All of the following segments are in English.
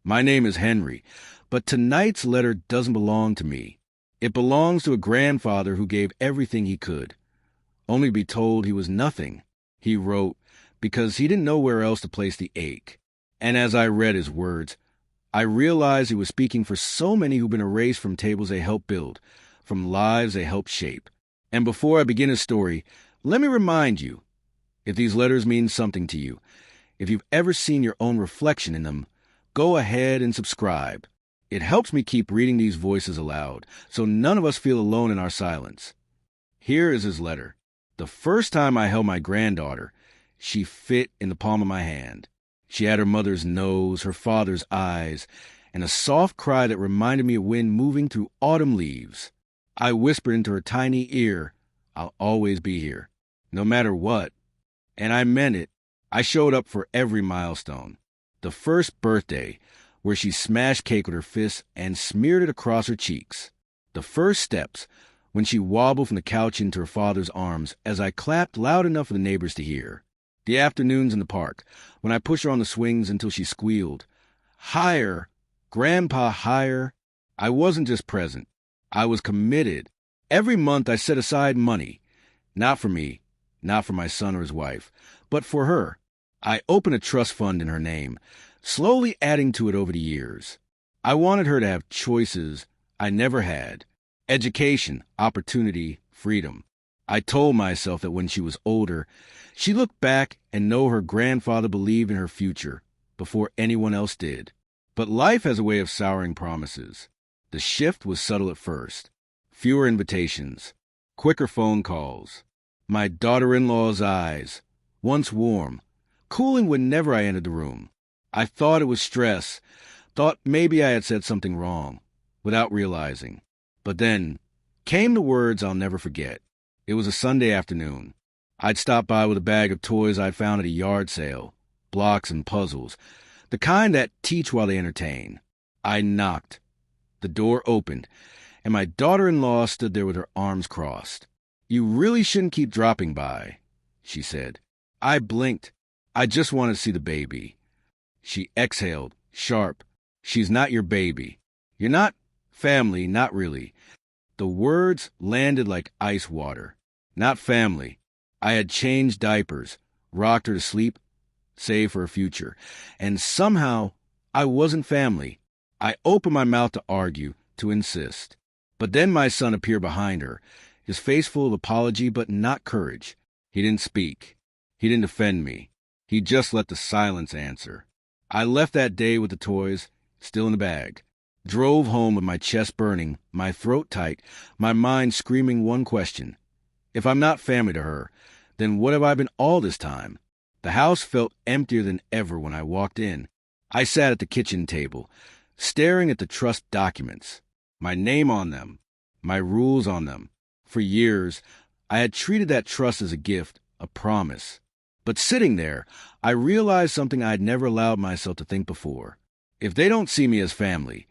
My name is Henry, but tonight's letter doesn't belong to me. It belongs to a grandfather who gave everything he could, only to be told he was nothing. He wrote because he didn't know where else to place the ache. And as I read his words, I realized he was speaking for so many who've been erased from tables they helped build, from lives they helped shape. And before I begin his story, let me remind you, if these letters mean something to you, if you've ever seen your own reflection in them, go ahead and subscribe. It helps me keep reading these voices aloud, so none of us feel alone in our silence. Here is his letter. The first time I held my granddaughter, she fit in the palm of my hand. She had her mother's nose, her father's eyes, and a soft cry that reminded me of wind moving through autumn leaves. I whispered into her tiny ear, "I'll always be here, no matter what." And I meant it. I showed up for every milestone. The first birthday, where she smashed cake with her fists and smeared it across her cheeks. The first steps, when she wobbled from the couch into her father's arms as I clapped loud enough for the neighbors to hear. The afternoons in the park, when I pushed her on the swings until she squealed, "Higher, Grandpa, higher." I wasn't just present. I was committed. Every month I set aside money, not for me, not for my son or his wife, but for her. I opened a trust fund in her name, slowly adding to it over the years. I wanted her to have choices I never had: education, opportunity, freedom. I told myself that when she was older, she'd look back and know her grandfather believed in her future before anyone else did. But life has a way of souring promises. The shift was subtle at first. Fewer invitations, quicker phone calls. My daughter-in-law's eyes, once warm, cooling whenever I entered the room. I thought it was stress, thought maybe I had said something wrong, without realizing. But then came the words I'll never forget. It was a Sunday afternoon. I'd stopped by with a bag of toys I'd found at a yard sale, blocks and puzzles, the kind that teach while they entertain. I knocked. The door opened, and my daughter-in-law stood there with her arms crossed. "You really shouldn't keep dropping by," she said. I blinked. I just wanted to see the baby. She exhaled, sharp. "She's not your baby. You're not family, not really." The words landed like ice water. Not family. I had changed diapers, rocked her to sleep, saved for a future. And somehow, I wasn't family. I opened my mouth to argue, to insist. But then my son appeared behind her, his face full of apology but not courage. He didn't speak. He didn't defend me. He just let the silence answer. I left that day with the toys, still in the bag. Drove home with my chest burning, my throat tight, my mind screaming one question. If I'm not family to her, then what have I been all this time? The house felt emptier than ever when I walked in. I sat at the kitchen table, staring at the trust documents, my name on them, my rules on them. For years, I had treated that trust as a gift, a promise. But sitting there, I realized something I had never allowed myself to think before. If they don't see me as family,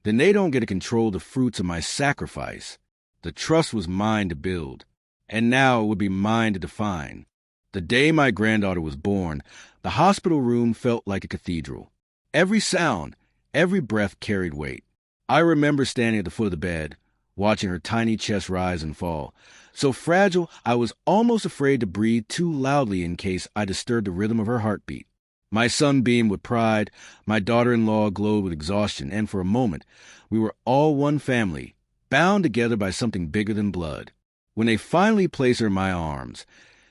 then they don't get to control the fruits of my sacrifice. The trust was mine to build, and now it would be mine to define. The day my granddaughter was born, the hospital room felt like a cathedral. Every sound, every breath carried weight. I remember standing at the foot of the bed, watching her tiny chest rise and fall. So fragile, I was almost afraid to breathe too loudly in case I disturbed the rhythm of her heartbeat. My son beamed with pride, my daughter-in-law glowed with exhaustion, and for a moment, we were all one family, bound together by something bigger than blood. When they finally placed her in my arms,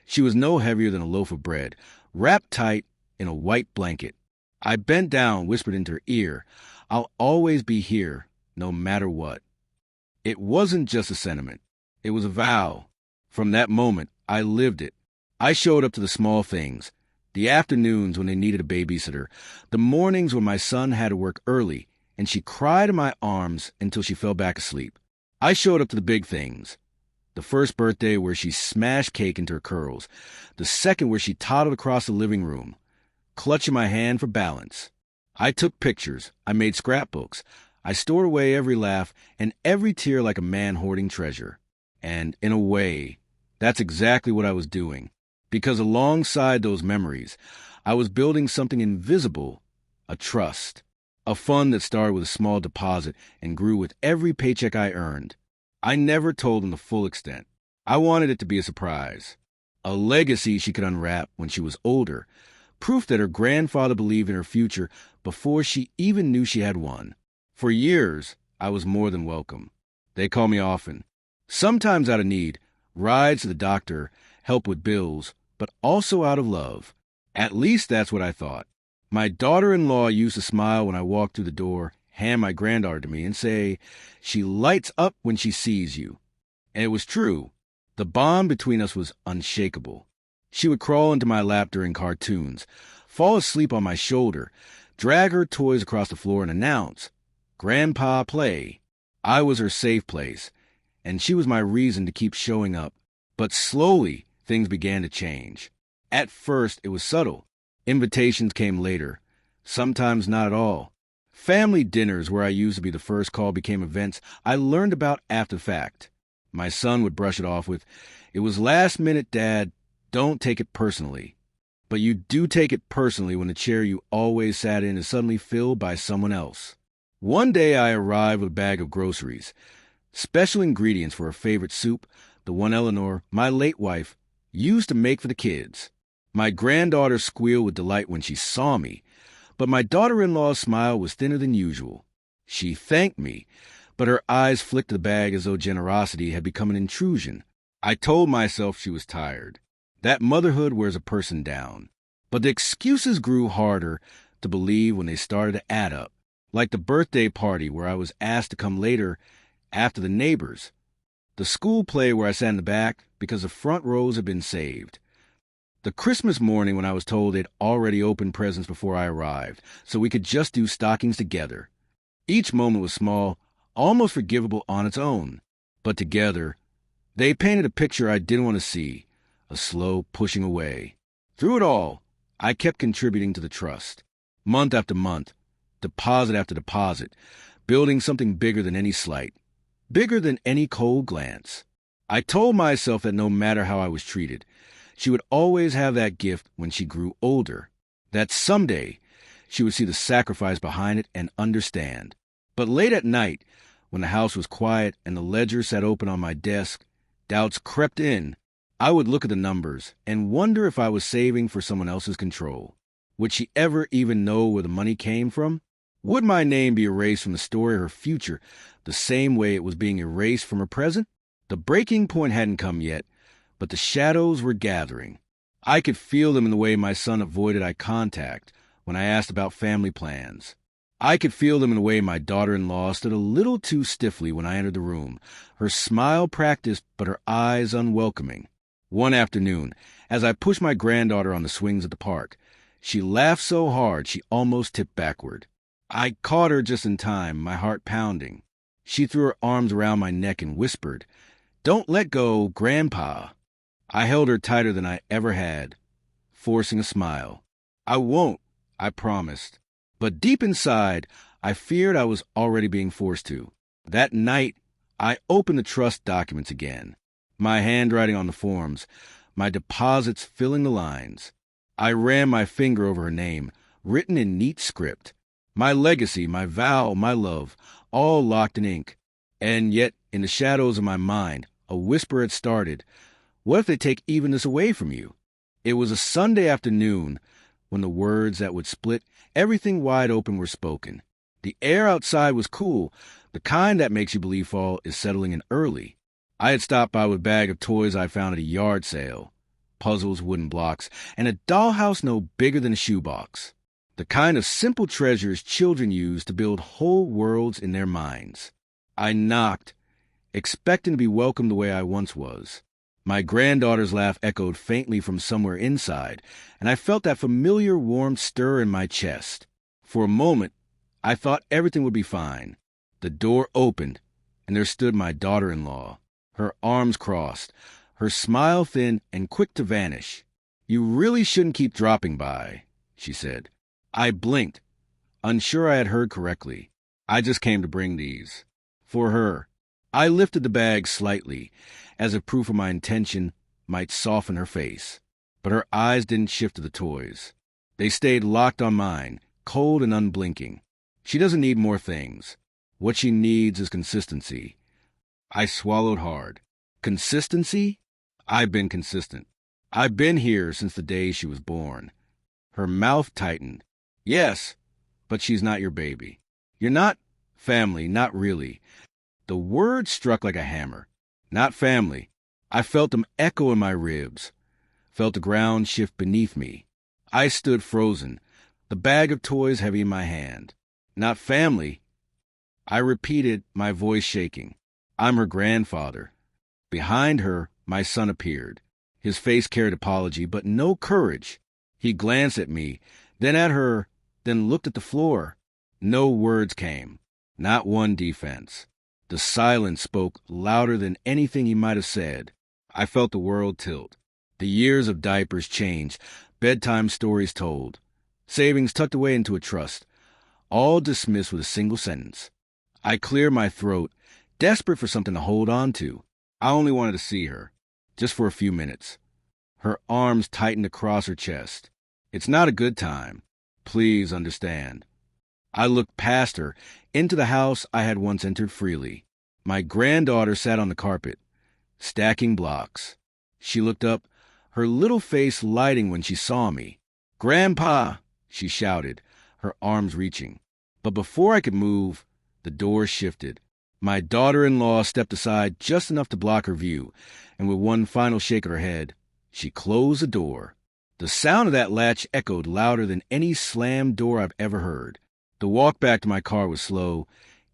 she was no heavier than a loaf of bread, wrapped tight in a white blanket. I bent down, whispered into her ear, "I'll always be here, no matter what." It wasn't just a sentiment. It was a vow. From that moment, I lived it. I showed up to the small things, the afternoons when they needed a babysitter, the mornings when my son had to work early, and she cried in my arms until she fell back asleep. I showed up to the big things. The first birthday where she smashed cake into her curls, the second where she toddled across the living room, clutching my hand for balance. I took pictures. I made scrapbooks. I stored away every laugh and every tear like a man hoarding treasure. And in a way, that's exactly what I was doing. Because alongside those memories, I was building something invisible, a trust. A fund that started with a small deposit and grew with every paycheck I earned. I never told them the full extent. I wanted it to be a surprise. A legacy she could unwrap when she was older. Proof that her grandfather believed in her future before she even knew she had one. For years, I was more than welcome. They called me often. Sometimes out of need, rides to the doctor, help with bills, but also out of love. At least that's what I thought. My daughter-in-law used to smile when I walked through the door, hand my granddaughter to me, and say, "She lights up when she sees you." And it was true. The bond between us was unshakable. She would crawl into my lap during cartoons, fall asleep on my shoulder, drag her toys across the floor and announce, "Grandpa, play." I was her safe place, and she was my reason to keep showing up. But slowly, things began to change. At first, it was subtle. Invitations came later, sometimes not at all. Family dinners where I used to be the first call became events I learned about after the fact. My son would brush it off with, "It was last minute, Dad. Don't take it personally." But you do take it personally when the chair you always sat in is suddenly filled by someone else. One day I arrived with a bag of groceries, special ingredients for her favorite soup, the one Eleanor, my late wife, used to make for the kids. My granddaughter squealed with delight when she saw me, but my daughter-in-law's smile was thinner than usual. She thanked me, but her eyes flicked the bag as though generosity had become an intrusion. I told myself she was tired. That motherhood wears a person down. But the excuses grew harder to believe when they started to add up, like the birthday party where I was asked to come later after the neighbors, the school play where I sat in the back because the front rows had been saved, the Christmas morning when I was told they'd already opened presents before I arrived, so we could just do stockings together. Each moment was small, almost forgivable on its own. But together, they painted a picture I didn't want to see, a slow pushing away. Through it all, I kept contributing to the trust. Month after month, deposit after deposit, building something bigger than any slight, bigger than any cold glance. I told myself that no matter how I was treated, she would always have that gift when she grew older, that someday she would see the sacrifice behind it and understand. But late at night, when the house was quiet and the ledger sat open on my desk, doubts crept in. I would look at the numbers and wonder if I was saving for someone else's control. Would she ever even know where the money came from? Would my name be erased from the story of her future the same way it was being erased from her present? The breaking point hadn't come yet, but the shadows were gathering. I could feel them in the way my son avoided eye contact when I asked about family plans. I could feel them in the way my daughter-in-law stood a little too stiffly when I entered the room, her smile practiced but her eyes unwelcoming. One afternoon, as I pushed my granddaughter on the swings at the park, she laughed so hard she almost tipped backward. I caught her just in time, my heart pounding. She threw her arms around my neck and whispered, "Don't let go, Grandpa." I held her tighter than I ever had, forcing a smile. "I won't," I promised. But deep inside, I feared I was already being forced to. That night, I opened the trust documents again, my handwriting on the forms, my deposits filling the lines. I ran my finger over her name, written in neat script. My legacy, my vow, my love, all locked in ink. And yet, in the shadows of my mind, a whisper had started. What if they take even this away from you? It was a Sunday afternoon when the words that would split everything wide open were spoken. The air outside was cool, the kind that makes you believe fall is settling in early. I had stopped by with a bag of toys I found at a yard sale, puzzles, wooden blocks, and a dollhouse no bigger than a shoebox. The kind of simple treasures children use to build whole worlds in their minds. I knocked, expecting to be welcomed the way I once was. My granddaughter's laugh echoed faintly from somewhere inside, and I felt that familiar warm stir in my chest. For a moment, I thought everything would be fine. The door opened, and there stood my daughter-in-law, her arms crossed, her smile thin and quick to vanish. "You really shouldn't keep dropping by," she said. I blinked, unsure I had heard correctly. "I just came to bring these. For her." I lifted the bag slightly, as if proof of my intention might soften her face. But her eyes didn't shift to the toys. They stayed locked on mine, cold and unblinking. She doesn't need more things. What she needs is consistency. I swallowed hard. Consistency? I've been consistent. I've been here since the day she was born. Her mouth tightened. Yes, but she's not your baby. You're not family, not really. The word struck like a hammer. Not family. I felt them echo in my ribs, felt the ground shift beneath me. I stood frozen, the bag of toys heavy in my hand. Not family. I repeated, my voice shaking. I'm her grandfather. Behind her, my son appeared. His face carried apology, but no courage. He glanced at me, then at her, then looked at the floor. No words came, not one defense. The silence spoke louder than anything he might have said. I felt the world tilt. The years of diapers changed, bedtime stories told, savings tucked away into a trust, all dismissed with a single sentence. I cleared my throat, desperate for something to hold on to. I only wanted to see her, just for a few minutes. Her arms tightened across her chest. It's not a good time. Please understand. I looked past her, into the house I had once entered freely. My granddaughter sat on the carpet, stacking blocks. She looked up, her little face lighting when she saw me. "Grandpa!" she shouted, her arms reaching. But before I could move, the door shifted. My daughter-in-law stepped aside just enough to block her view, and with one final shake of her head, she closed the door. The sound of that latch echoed louder than any slammed door I've ever heard. The walk back to my car was slow,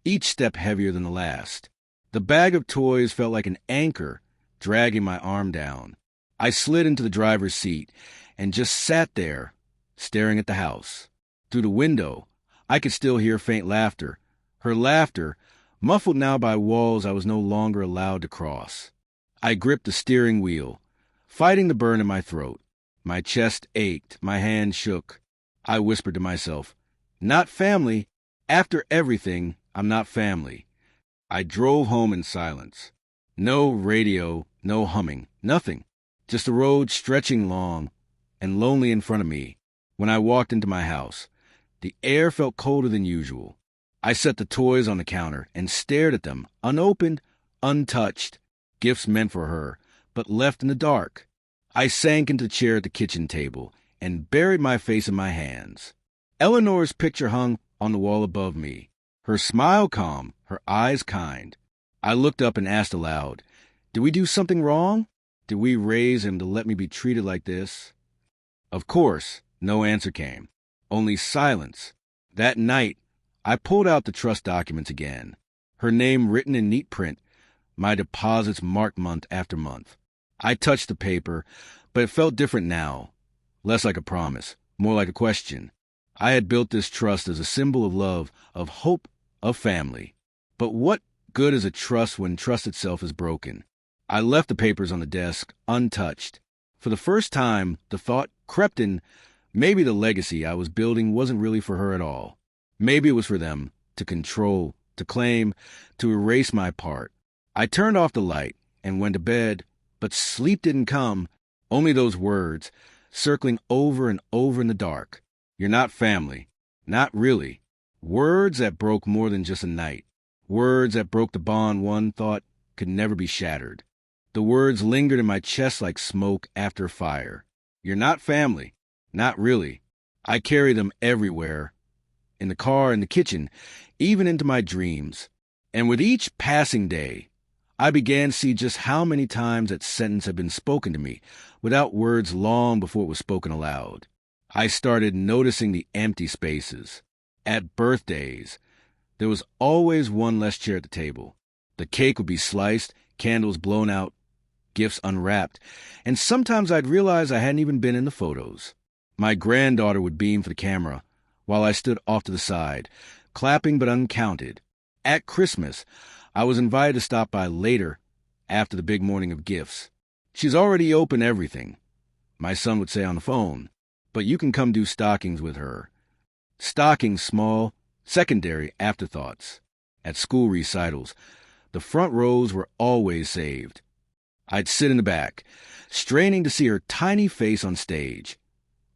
each step heavier than the last. The bag of toys felt like an anchor, dragging my arm down. I slid into the driver's seat and just sat there, staring at the house. Through the window, I could still hear faint laughter. Her laughter, muffled now by walls I was no longer allowed to cross. I gripped the steering wheel, fighting the burn in my throat. My chest ached, my hand shook. I whispered to myself, not family. After everything, I'm not family. I drove home in silence. No radio, no humming, nothing. Just the road stretching long and lonely in front of me. When I walked into my house, the air felt colder than usual. I set the toys on the counter and stared at them, unopened, untouched, gifts meant for her, but left in the dark. I sank into the chair at the kitchen table and buried my face in my hands. Eleanor's picture hung on the wall above me, her smile calm, her eyes kind. I looked up and asked aloud, did we do something wrong? Did we raise him to let me be treated like this? Of course, no answer came, only silence. That night, I pulled out the trust documents again, her name written in neat print, my deposits marked month after month. I touched the paper, but it felt different now, less like a promise, more like a question. I had built this trust as a symbol of love, of hope, of family. But what good is a trust when trust itself is broken? I left the papers on the desk, untouched. For the first time, the thought crept in, maybe the legacy I was building wasn't really for her at all. Maybe it was for them, to control, to claim, to erase my part. I turned off the light and went to bed, but sleep didn't come, only those words, circling over and over in the dark. You're not family. Not really. Words that broke more than just a night. Words that broke the bond one thought could never be shattered. The words lingered in my chest like smoke after fire. You're not family. Not really. I carry them everywhere. In the car, in the kitchen, even into my dreams. And with each passing day, I began to see just how many times that sentence had been spoken to me, without words long before it was spoken aloud. I started noticing the empty spaces. At birthdays, there was always one less chair at the table. The cake would be sliced, candles blown out, gifts unwrapped, and sometimes I'd realize I hadn't even been in the photos. My granddaughter would beam for the camera, while I stood off to the side, clapping but uncounted. At Christmas, I was invited to stop by later, after the big morning of gifts. She's already opened everything, my son would say on the phone, but you can come do stockings with her. Stockings small, secondary afterthoughts. At school recitals, the front rows were always saved. I'd sit in the back, straining to see her tiny face on stage,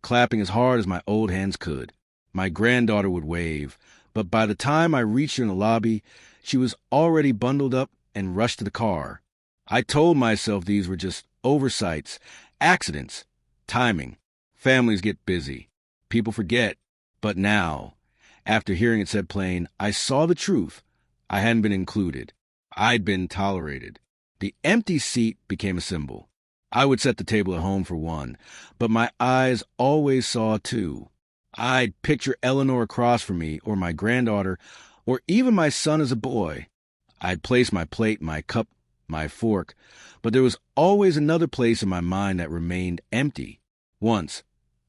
clapping as hard as my old hands could. My granddaughter would wave, But by the time I reached her in the lobby, she was already bundled up and rushed to the car. I told myself these were just oversights, accidents, timing. Families get busy. People forget. But now, after hearing it said plain, I saw the truth. I hadn't been included. I'd been tolerated. The empty seat became a symbol. I would set the table at home for one, but my eyes always saw two. I'd picture Eleanor across from me, or my granddaughter, or even my son as a boy. I'd place my plate, my cup, my fork, but there was always another place in my mind that remained empty. Once,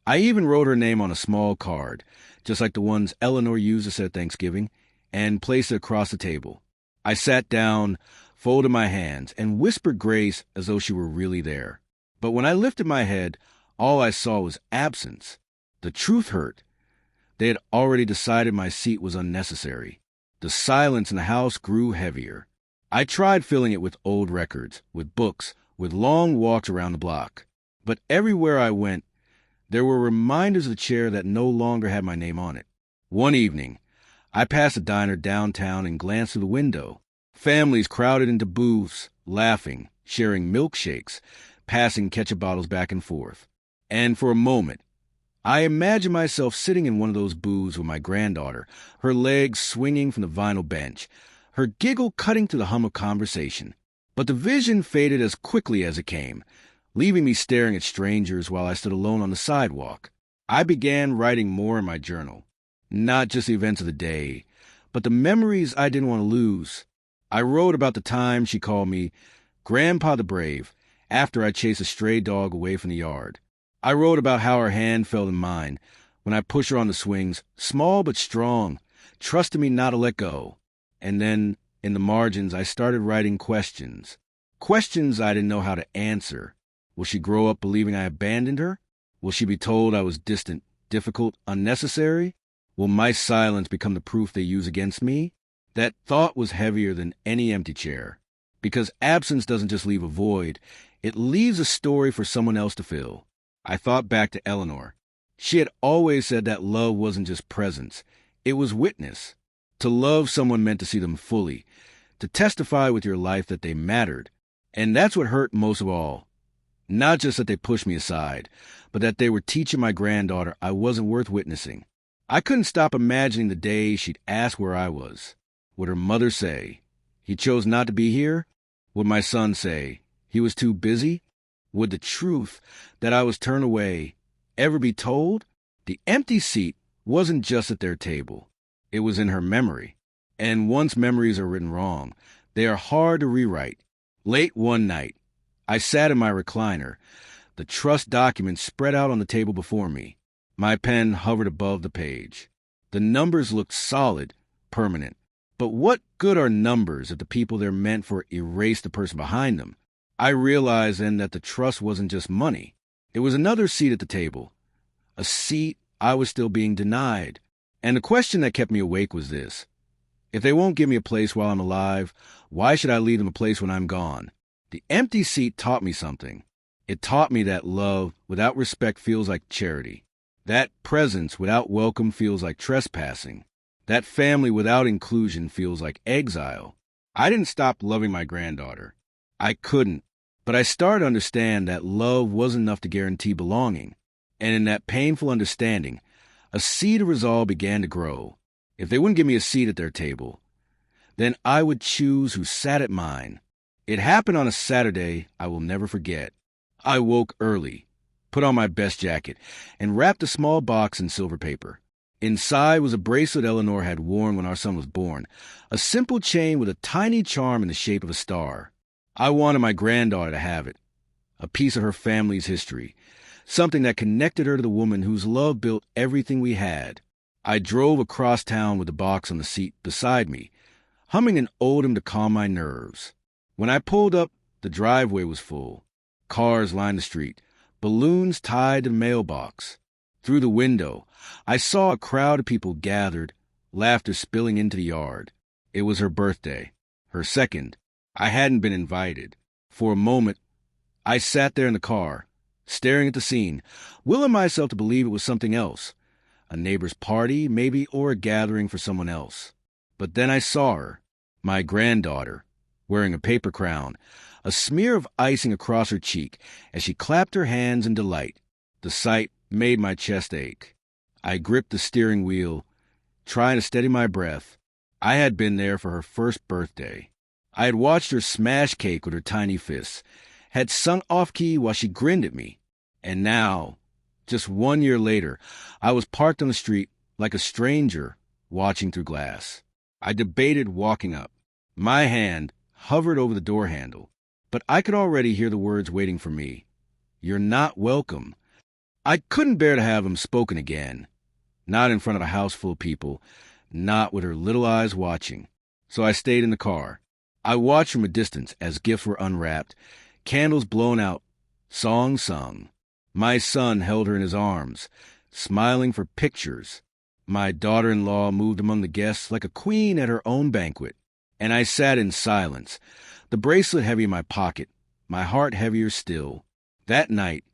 I even wrote her name on a small card, just like the ones Eleanor used to set Thanksgiving, and placed it across the table. I sat down, folded my hands, and whispered grace as though she were really there. But when I lifted my head, all I saw was absence. The truth hurt. They had already decided my seat was unnecessary. The silence in the house grew heavier. I tried filling it with old records, with books, with long walks around the block. But everywhere I went, there were reminders of the chair that no longer had my name on it. One evening, I passed a diner downtown and glanced through the window. Families crowded into booths, laughing, sharing milkshakes, passing ketchup bottles back and forth. And for a moment, I imagined myself sitting in one of those booths with my granddaughter, her legs swinging from the vinyl bench, her giggle cutting to the hum of conversation. But the vision faded as quickly as it came, leaving me staring at strangers while I stood alone on the sidewalk. I began writing more in my journal, not just the events of the day, but the memories I didn't want to lose. I wrote about the time she called me Grandpa the Brave after I chased a stray dog away from the yard. I wrote about how her hand felt in mine when I pushed her on the swings, small but strong, trusting me not to let go. And then, in the margins, I started writing questions. Questions I didn't know how to answer. Will she grow up believing I abandoned her? Will she be told I was distant, difficult, unnecessary? Will my silence become the proof they use against me? That thought was heavier than any empty chair. Because absence doesn't just leave a void, it leaves a story for someone else to fill. I thought back to Eleanor. She had always said that love wasn't just presence, it was witness. To love someone meant to see them fully, to testify with your life that they mattered. And that's what hurt most of all. Not just that they pushed me aside, but that they were teaching my granddaughter I wasn't worth witnessing. I couldn't stop imagining the day she'd ask where I was. Would her mother say, "He chose not to be here"? Would my son say, "He was too busy"? Would the truth that I was turned away ever be told? The empty seat wasn't just at their table. It was in her memory. And once memories are written wrong, they are hard to rewrite. Late one night, I sat in my recliner, the trust document spread out on the table before me. My pen hovered above the page. The numbers looked solid, permanent. But what good are numbers if the people they're meant for erase the person behind them? I realized then that the trust wasn't just money. It was another seat at the table. A seat I was still being denied. And the question that kept me awake was this. If they won't give me a place while I'm alive, why should I leave them a place when I'm gone? The empty seat taught me something. It taught me that love without respect feels like charity. That presence without welcome feels like trespassing. That family without inclusion feels like exile. I didn't stop loving my granddaughter. I couldn't. But I started to understand that love wasn't enough to guarantee belonging. And in that painful understanding, a seed of resolve began to grow. If they wouldn't give me a seat at their table, then I would choose who sat at mine. It happened on a Saturday I will never forget. I woke early, put on my best jacket, and wrapped a small box in silver paper. Inside was a bracelet Eleanor had worn when our son was born, a simple chain with a tiny charm in the shape of a star. I wanted my granddaughter to have it, a piece of her family's history, something that connected her to the woman whose love built everything we had. I drove across town with the box on the seat beside me, humming an ode to calm my nerves. When I pulled up, the driveway was full. Cars lined the street, balloons tied to the mailbox. Through the window, I saw a crowd of people gathered, laughter spilling into the yard. It was her birthday, her second. I hadn't been invited. For a moment, I sat there in the car, staring at the scene, willing myself to believe it was something else. a neighbor's party, maybe, or a gathering for someone else. But then I saw her, my granddaughter, wearing a paper crown, a smear of icing across her cheek as she clapped her hands in delight. The sight made my chest ache. I gripped the steering wheel, trying to steady my breath. I had been there for her first birthday. I had watched her smash cake with her tiny fists, had sung off-key while she grinned at me. And now, just 1 year later, I was parked on the street like a stranger watching through glass. I debated walking up. My hand hovered over the door handle, but I could already hear the words waiting for me. "You're not welcome." I couldn't bear to have them spoken again. Not in front of a house full of people, not with her little eyes watching. So I stayed in the car. I watched from a distance as gifts were unwrapped, candles blown out, songs sung. My son held her in his arms, smiling for pictures. My daughter-in-law moved among the guests like a queen at her own banquet. And I sat in silence, the bracelet heavy in my pocket, my heart heavier still. That night,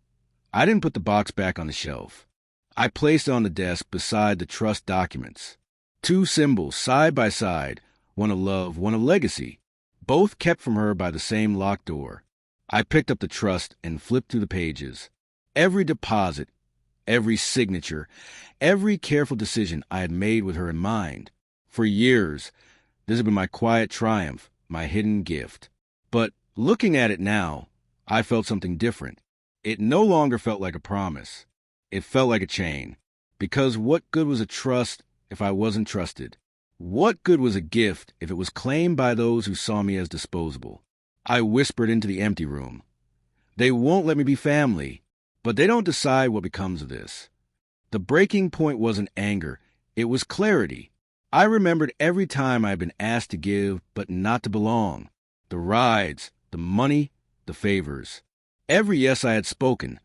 I didn't put the box back on the shelf. I placed it on the desk beside the trust documents. 2 symbols, side by side, one of love, one of legacy, both kept from her by the same locked door. I picked up the trust and flipped through the pages. Every deposit, every signature, every careful decision I had made with her in mind. For years, this had been my quiet triumph, my hidden gift. But looking at it now, I felt something different. It no longer felt like a promise. It felt like a chain. Because what good was a trust if I wasn't trusted? What good was a gift if it was claimed by those who saw me as disposable? I whispered into the empty room. They won't let me be family, but they don't decide what becomes of this. The breaking point wasn't anger. It was clarity. I remembered every time I had been asked to give but not to belong. The rides, the money, the favors. Every yes I had spoken,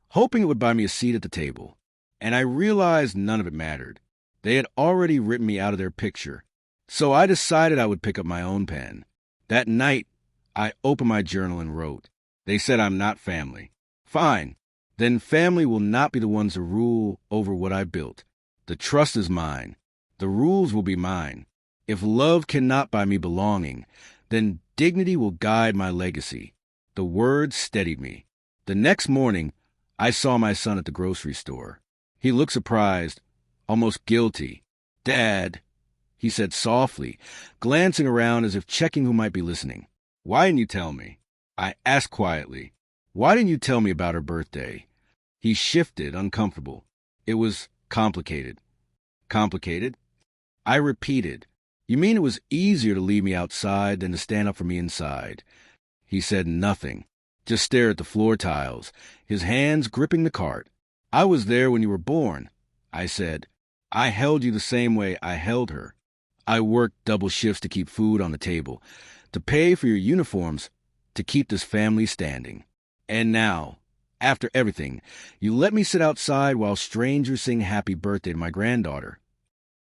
hoping it would buy me a seat at the table. And I realized none of it mattered. They had already written me out of their picture. So I decided I would pick up my own pen. That night, I opened my journal and wrote. They said I'm not family. Fine. Then family will not be the ones to rule over what I built. The trust is mine. The rules will be mine. If love cannot buy me belonging, then dignity will guide my legacy. The words steadied me. The next morning, I saw my son at the grocery store. He looked surprised, almost guilty. "Dad," he said softly, glancing around as if checking who might be listening. "Why didn't you tell me?" I asked quietly. "Why didn't you tell me about her birthday?" He shifted, uncomfortable. It was complicated. Complicated? I repeated. "You mean it was easier to leave me outside than to stand up for me inside?" He said nothing, just stared at the floor tiles, his hands gripping the cart. "I was there when you were born," I said. "I held you the same way I held her. I worked double shifts to keep food on the table, to pay for your uniforms, to keep this family standing. And now, after everything, you let me sit outside while strangers sing happy birthday to my granddaughter."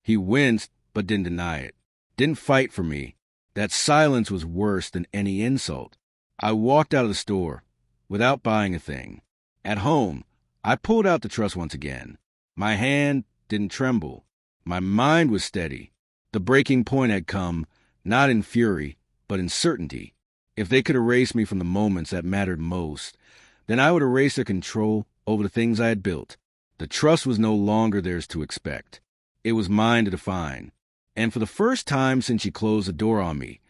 He winced, but didn't deny it. Didn't fight for me. That silence was worse than any insult. I walked out of the store, without buying a thing. At home, I pulled out the trust once again. My hand didn't tremble. My mind was steady. The breaking point had come, not in fury, but in certainty. If they could erase me from the moments that mattered most, then I would erase their control over the things I had built. The trust was no longer theirs to expect. It was mine to define. And for the first time since she closed the door on me,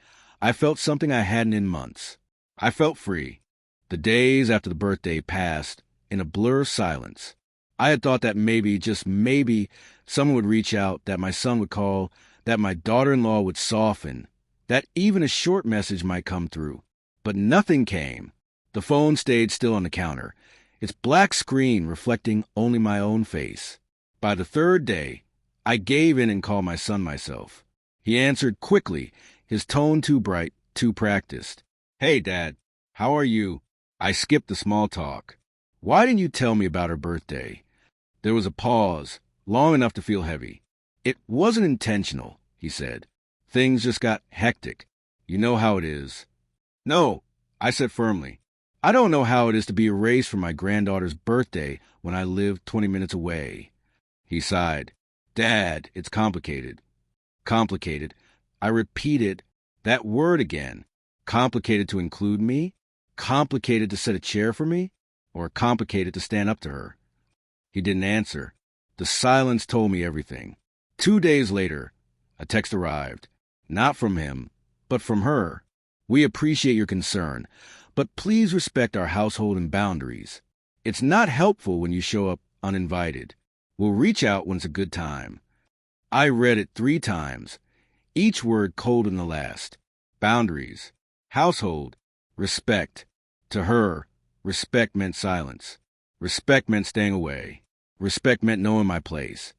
I felt something I hadn't in months. I felt free. The days after the birthday passed in a blur of silence. I had thought that maybe, just maybe, someone would reach out, that my son would call, that my daughter-in-law would soften, that even a short message might come through. But nothing came. The phone stayed still on the counter, its black screen reflecting only my own face. By the 3rd day, I gave in and called my son myself. He answered quickly, his tone too bright, too practiced. "Hey, Dad, how are you?" I skipped the small talk. "Why didn't you tell me about her birthday?" There was a pause, long enough to feel heavy. "It wasn't intentional," he said. "Things just got hectic. You know how it is." "No," I said firmly. "I don't know how it is to be erased from my granddaughter's birthday when I live 20 minutes away." He sighed. Dad, it's complicated. Complicated. I repeated that word again. Complicated to include me? Complicated to set a chair for me? Or complicated to stand up to her? He didn't answer. The silence told me everything. 2 days later, a text arrived. Not from him, but from her. We appreciate your concern, but please respect our household and boundaries. It's not helpful when you show up uninvited. We'll reach out when it's a good time. I read it 3 times, each word colder than the last. Boundaries, household, respect. To her, respect meant silence. Respect meant staying away. Respect meant knowing my place.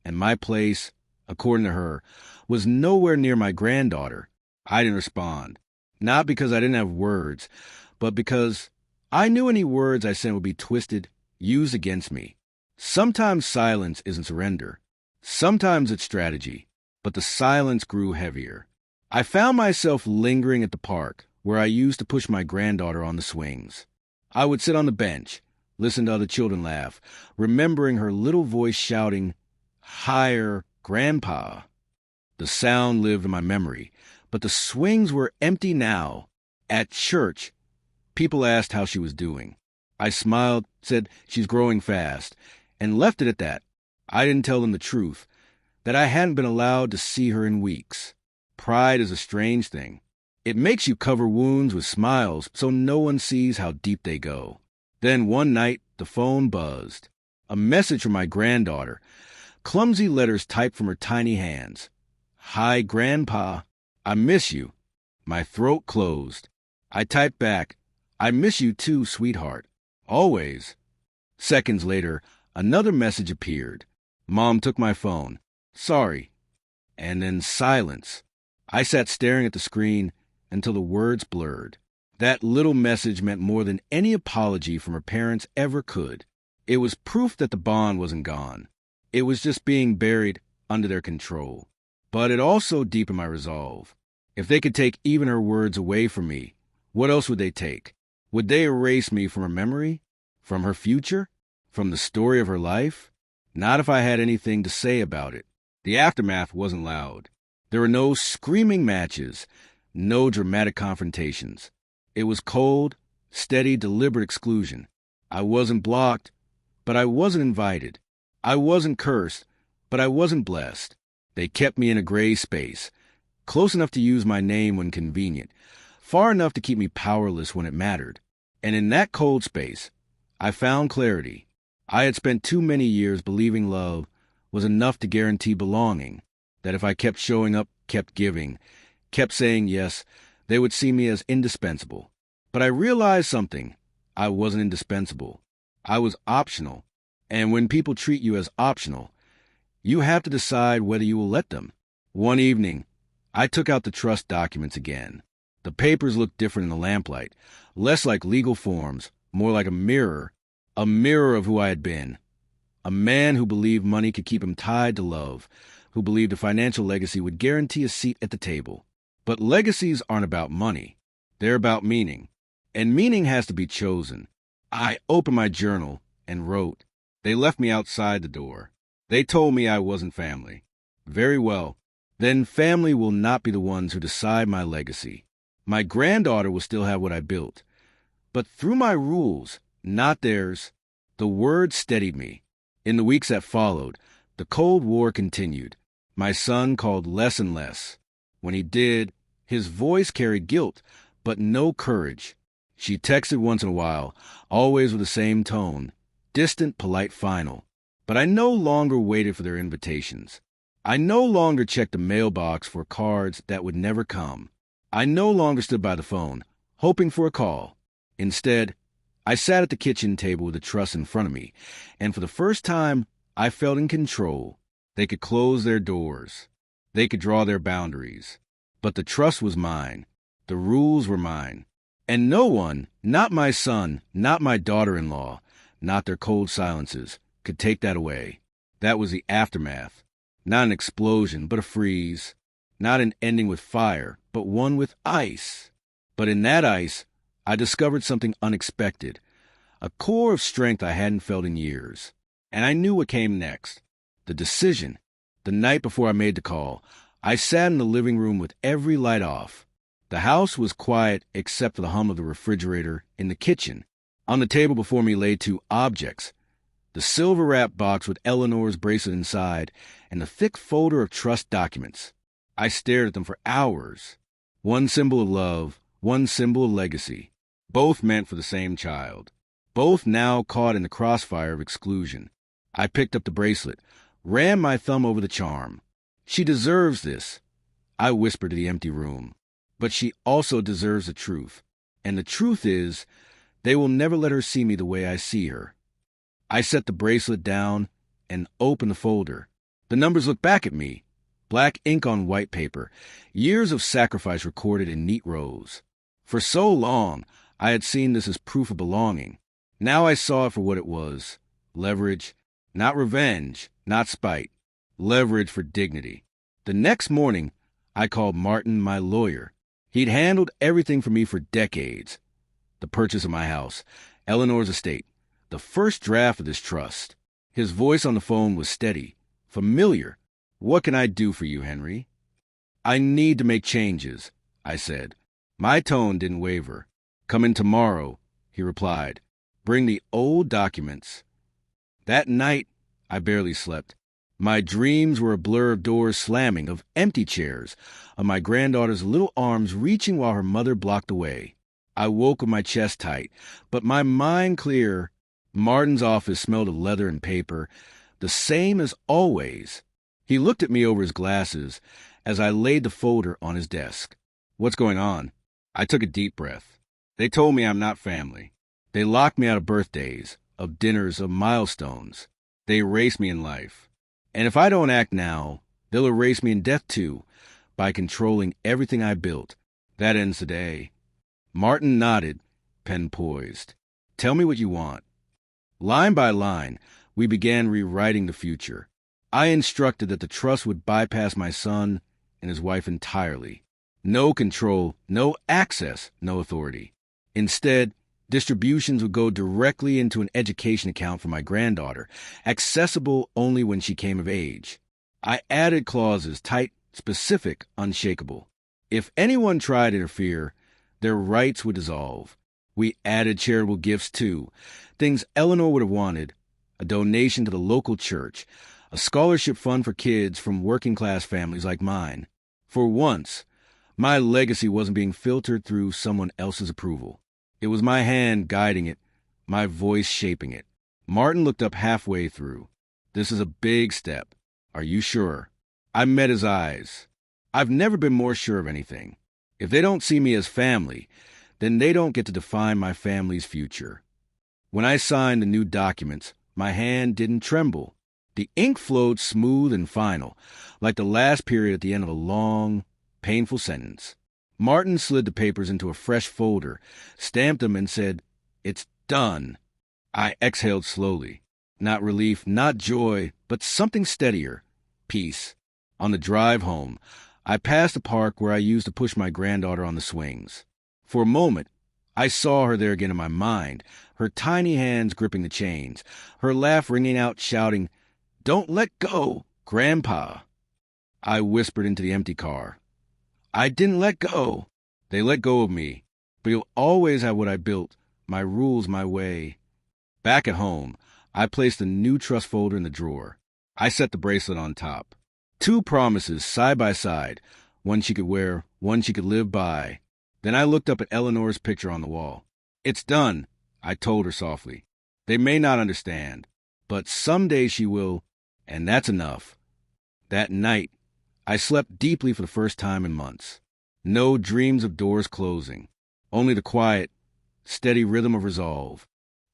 And my place, according to her, was nowhere near my granddaughter. I didn't respond. Not because I didn't have words, but because I knew any words I sent would be twisted, used against me. Sometimes silence isn't surrender. Sometimes it's strategy. But the silence grew heavier. I found myself lingering at the park, where I used to push my granddaughter on the swings. I would sit on the bench, listen to other children laugh, remembering her little voice shouting, "Higher, Grandpa." The sound lived in my memory, but the swings were empty now. At church, people asked how she was doing. I smiled, said she's growing fast, and left it at that. I didn't tell them the truth, that I hadn't been allowed to see her in weeks. Pride is a strange thing. It makes you cover wounds with smiles so no one sees how deep they go. Then one night, the phone buzzed. A message from my granddaughter. Clumsy letters typed from her tiny hands. "Hi, Grandpa. I miss you." My throat closed. I typed back, "I miss you too, sweetheart. Always." Seconds later, another message appeared. Mom took my phone. "Sorry." And then silence. I sat staring at the screen until the words blurred. That little message meant more than any apology from her parents ever could. It was proof that the bond wasn't gone. It was just being buried under their control. But it also deepened my resolve. If they could take even her words away from me, what else would they take? Would they erase me from her memory? From her future? From the story of her life? Not if I had anything to say about it. The aftermath wasn't loud. There were no screaming matches, no dramatic confrontations. It was cold, steady, deliberate exclusion. I wasn't blocked, but I wasn't invited. I wasn't cursed, but I wasn't blessed. They kept me in a gray space, close enough to use my name when convenient, far enough to keep me powerless when it mattered. And in that cold space, I found clarity. I had spent too many years believing love was enough to guarantee belonging, that if I kept showing up, kept giving, kept saying yes, they would see me as indispensable. But I realized something. I wasn't indispensable. I was optional. And when people treat you as optional, you have to decide whether you will let them. One evening, I took out the trust documents again. The papers looked different in the lamplight, less like legal forms, more like a mirror of who I had been. A man who believed money could keep him tied to love, who believed a financial legacy would guarantee a seat at the table. But legacies aren't about money. They're about meaning. And meaning has to be chosen. I opened my journal and wrote. They left me outside the door. They told me I wasn't family. Very well. Then family will not be the ones who decide my legacy. My granddaughter will still have what I built. But through my rules, not theirs, the word steadied me. In the weeks that followed, the Cold War continued. My son called less and less. When he did, his voice carried guilt, but no courage. She texted once in a while, always with the same tone, distant, polite, final. But I no longer waited for their invitations. I no longer checked the mailbox for cards that would never come. I no longer stood by the phone, hoping for a call. Instead, I sat at the kitchen table with the trust in front of me, and for the first time, I felt in control. They could close their doors. They could draw their boundaries. But the trust was mine. The rules were mine. And no one, not my son, not my daughter-in-law, not their cold silences, could take that away. That was the aftermath. Not an explosion, but a freeze. Not an ending with fire, but one with ice. But in that ice, I discovered something unexpected, a core of strength I hadn't felt in years. And I knew what came next. The decision. The night before I made the call, I sat in the living room with every light off. The house was quiet except for the hum of the refrigerator in the kitchen. On the table before me lay two objects: the silver-wrapped box with Eleanor's bracelet inside and the thick folder of trust documents. I stared at them for hours. One symbol of love, one symbol of legacy. Both meant for the same child. Both now caught in the crossfire of exclusion. I picked up the bracelet, ran my thumb over the charm. She deserves this, I whispered to the empty room. But she also deserves the truth. And the truth is, they will never let her see me the way I see her. I set the bracelet down and opened the folder. The numbers looked back at me. Black ink on white paper. Years of sacrifice recorded in neat rows. For so long, I had seen this as proof of belonging. Now I saw it for what it was. Leverage. Not revenge, not spite. Leverage for dignity. The next morning, I called Martin my lawyer. He'd handled everything for me for decades. The purchase of my house, Eleanor's estate, the first draft of this trust. His voice on the phone was steady, familiar. "What can I do for you, Henry?" "I need to make changes," I said. My tone didn't waver. "Come in tomorrow," he replied. "Bring the old documents." That night, I barely slept. My dreams were a blur of doors slamming, of empty chairs, of my granddaughter's little arms reaching while her mother blocked the way. I woke with my chest tight, but my mind clear. Martin's office smelled of leather and paper, the same as always. He looked at me over his glasses as I laid the folder on his desk. "What's going on?" I took a deep breath. "They told me I'm not family. They locked me out of birthdays, of dinners, of milestones. They erase me in life. And if I don't act now, they'll erase me in death too, by controlling everything I built. That ends today." Martin nodded, pen poised. "Tell me what you want." Line by line, we began rewriting the future. I instructed that the trust would bypass my son and his wife entirely. No control, no access, no authority. Instead, distributions would go directly into an education account for my granddaughter, accessible only when she came of age. I added clauses, tight, specific, unshakable. If anyone tried to interfere, their rights would dissolve. We added charitable gifts too, things Eleanor would have wanted: a donation to the local church, a scholarship fund for kids from working-class families like mine. For once, my legacy wasn't being filtered through someone else's approval. It was my hand guiding it, my voice shaping it. Martin looked up halfway through. "This is a big step. Are you sure?" I met his eyes. I've never been more sure of anything. If they don't see me as family, then they don't get to define my family's future. When I signed the new documents, my hand didn't tremble. The ink flowed smooth and final, like the last period at the end of a long, painful sentence. Martin slid the papers into a fresh folder, stamped them, and said, "It's done." I exhaled slowly. Not relief, not joy, but something steadier. Peace. On the drive home, I passed the park where I used to push my granddaughter on the swings. For a moment, I saw her there again in my mind, her tiny hands gripping the chains, her laugh ringing out, shouting, "Don't let go, Grandpa." I whispered into the empty car, "I didn't let go. They let go of me. But you'll always have what I built, my rules, my way." Back at home, I placed the new trust folder in the drawer. I set the bracelet on top. 2 promises side by side, one she could wear, one she could live by. Then I looked up at Eleanor's picture on the wall. "It's done," I told her softly. "They may not understand, but someday she will, and that's enough." That night, I slept deeply for the first time in months. No dreams of doors closing, only the quiet, steady rhythm of resolve.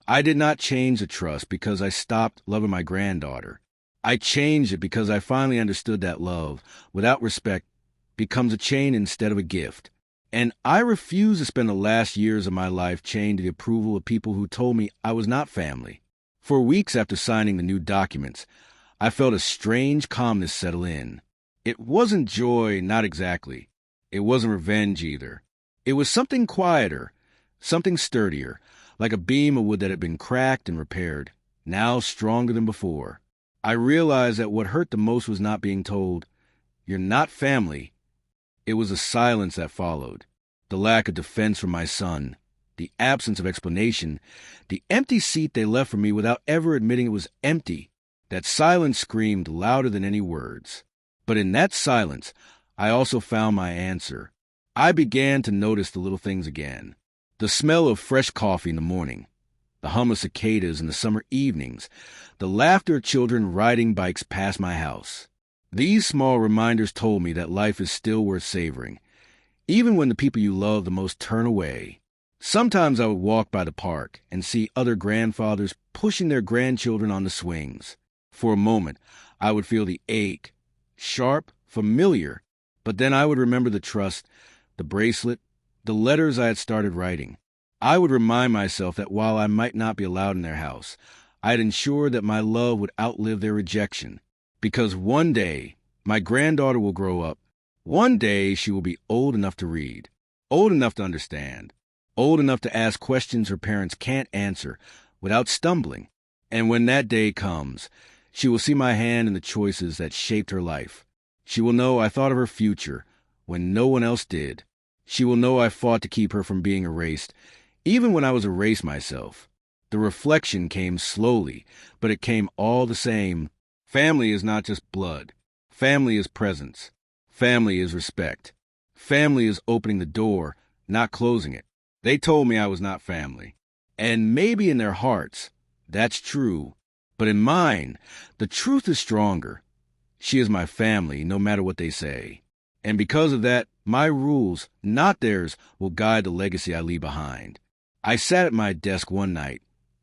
I did not change the trust because I stopped loving my granddaughter. I changed it because I finally understood that love, without respect, becomes a chain instead of a gift. And I refuse to spend the last years of my life chained to the approval of people who told me I was not family. For weeks after signing the new documents, I felt a strange calmness settle in. It wasn't joy, not exactly. It wasn't revenge either. It was something quieter, something sturdier, like a beam of wood that had been cracked and repaired, now stronger than before. I realized that what hurt the most was not being told, "You're not family." It was the silence that followed, the lack of defense from my son, the absence of explanation, the empty seat they left for me without ever admitting it was empty. That silence screamed louder than any words. But in that silence, I also found my answer. I began to notice the little things again. The smell of fresh coffee in the morning, the hum of cicadas in the summer evenings, the laughter of children riding bikes past my house. These small reminders told me that life is still worth savoring, even when the people you love the most turn away. Sometimes I would walk by the park and see other grandfathers pushing their grandchildren on the swings. For a moment, I would feel the ache, sharp, familiar, but then I would remember the trust, the bracelet, the letters I had started writing. I would remind myself that while I might not be allowed in their house, I had ensured that my love would outlive their rejection. Because one day, my granddaughter will grow up. One day, she will be old enough to read, old enough to understand, old enough to ask questions her parents can't answer without stumbling. And when that day comes, she will see my hand in the choices that shaped her life. She will know I thought of her future when no one else did. She will know I fought to keep her from being erased, even when I was erased myself. The reflection came slowly, but it came all the same. Family is not just blood. Family is presence. Family is respect. Family is opening the door, not closing it. They told me I was not family. And maybe in their hearts, that's true. But in mine, the truth is stronger. She is my family, no matter what they say. And because of that, my rules, not theirs, will guide the legacy I leave behind. I sat at my desk one night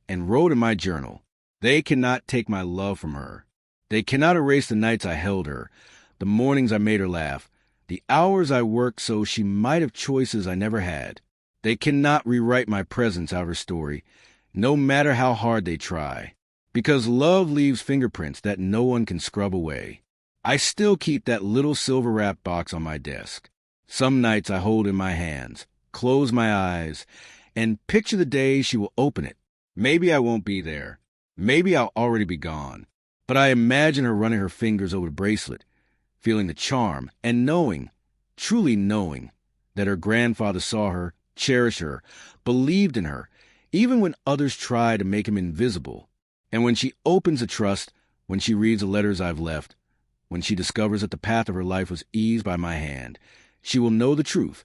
and wrote in my journal, "They cannot take my love from her. They cannot erase the nights I held her, the mornings I made her laugh, the hours I worked so she might have choices I never had. They cannot rewrite my presence out of her story, no matter how hard they try. Because love leaves fingerprints that no one can scrub away." I still keep that little silver wrap box on my desk. Some nights I hold it in my hands, close my eyes, and picture the day she will open it. Maybe I won't be there. Maybe I'll already be gone. But I imagine her running her fingers over the bracelet, feeling the charm, and knowing, truly knowing, that her grandfather saw her, cherished her, believed in her, even when others try to make him invisible. And when she opens the trust, when she reads the letters I've left, when she discovers that the path of her life was eased by my hand, she will know the truth.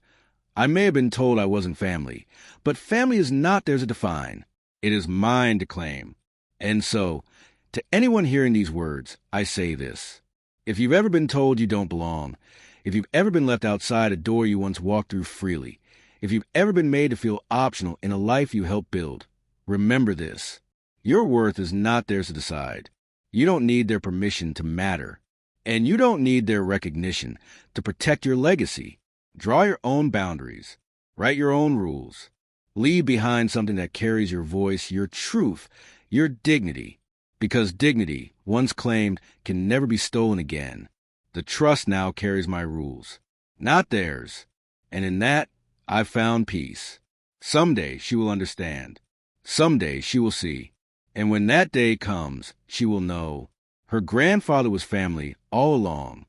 I may have been told I wasn't family, but family is not theirs to define. It is mine to claim. And so, to anyone hearing these words, I say this. If you've ever been told you don't belong, if you've ever been left outside a door you once walked through freely, if you've ever been made to feel optional in a life you helped build, remember this. Your worth is not theirs to decide. You don't need their permission to matter. And you don't need their recognition to protect your legacy. Draw your own boundaries. Write your own rules. Leave behind something that carries your voice, your truth, your dignity. Because dignity, once claimed, can never be stolen again. The trust now carries my rules, not theirs. And in that, I've found peace. Someday she will understand. Someday she will see. And when that day comes, she will know her grandfather was family all along.